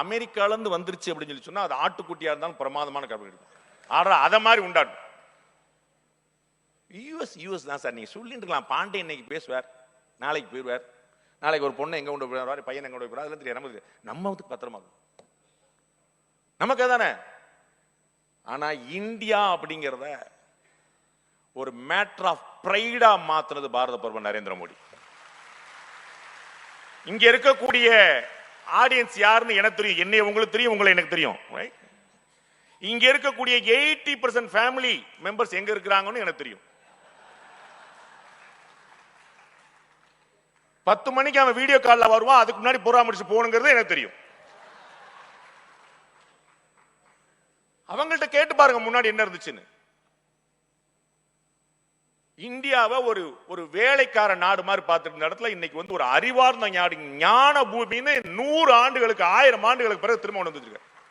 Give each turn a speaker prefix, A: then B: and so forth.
A: அமெரிக்கால இருந்து வந்துருச்சு அப்படின்னு சொல்லி சொன்னா அது ஆட்டுக்குட்டியா இருந்தாலும் பிரமாதமான கபடி இருக்கும். ஆனா அத மாதிரி உண்டாடும். யூஎஸ் தான் சார். நீங்க சொல்லிட்டு இருக்கலாம், பாண்டே இன்னைக்கு பேசுவார், நாளைக்கு போயிடுவார், நாளைக்கு ஒரு பொண்ணை எங்க கொண்டு போயிடுவார், பையன் எங்க கொண்டு போயிடுவார், அதெல்லாம் தெரியும். நமக்கு நம்ம வந்து பத்திரமா நமக்கு தானே. ஆனா இந்தியா அப்படிங்கிறத ஒரு மேட்டர் ஆஃப் பிரைடா மாத்துறது பாரத பிரதமர் நரேந்திர மோடி. இங்க இருக்கக்கூடிய ஆடியன்ஸ் யாருன்னு எனக்கு தெரியும், என்னை உங்களுக்கு தெரியும், உங்களை எனக்கு தெரியும். இங்க இருக்கக்கூடிய 80% ஃபேமிலி மெம்பர்ஸ் எங்க இருக்கிறாங்கன்னு எனக்கு தெரியும். 10 மணிக்கு அவன் வீடியோ கால்ல வருவான், அதுக்கு முன்னாடி புறா முடிச்சு போகணுங்கிறது எனக்கு தெரியும். அவங்கள்ட்ட கேட்டு பாருங்க முன்னாடி என்ன இருந்துச்சுன்னு. இந்தியாவை ஒரு வேலைக்கார நாடு மாதிரி பார்த்துட்டு இருந்த இடத்துல இன்னைக்கு வந்து ஒரு அறிவார்ந்த நாடு, ஞான பூமின்னு 100 ஆண்டுகளுக்கு 1000 ஆண்டுகளுக்கு பிறகு திரும்ப கொண்டு வந்துருக்கு.